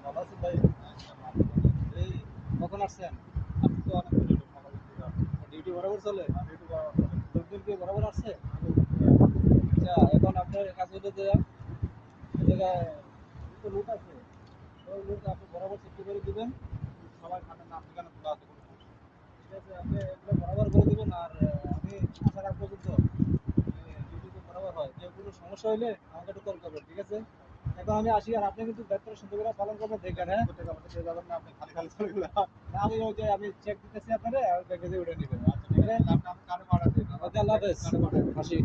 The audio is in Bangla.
ভালো আছেন ভাই? এই কখন আসছেন? আপনি তো অনেক ডিউটি বরাবর চলে? লোকজন কি বরাবর আসছে? আচ্ছা, এখন আপনার কাজ হলো যে এই জায়গায় দুটো লোক আছে, ওই লোক আপনি বরাবর চুক্তি করে দিবেন, সবাই খানের নাম ঠিকানা খোলা আছে, কোনো সমস্যা নেই। ঠিক আছে, আপনি এগুলো বরাবর করে দিবেন। আর আমি আসার আগ পর্যন্ত ডিউটি তো বরাবর হয়, কেউ কোনো সমস্যা হলে আমাকে একটু কল করবেন, ঠিক আছে? এখন আমি আসি, আর আপনি কিন্তু দায়িত্বটা সুন্দর করে পালন করবেন, দেখবেন। হ্যাঁ, আমাকে দিয়ে যাবেন না, আপনি খালি খালি চলে গেলেন। না, আমি ওই যে আমি চেক দিতেছি আপনারে, আর ব্যাগে দিয়ে উঠে নেবেন। আচ্ছা, ঠিক আছে, আপনি কানে পাঠাতে। আল্লাহ হাফেজ, আসি।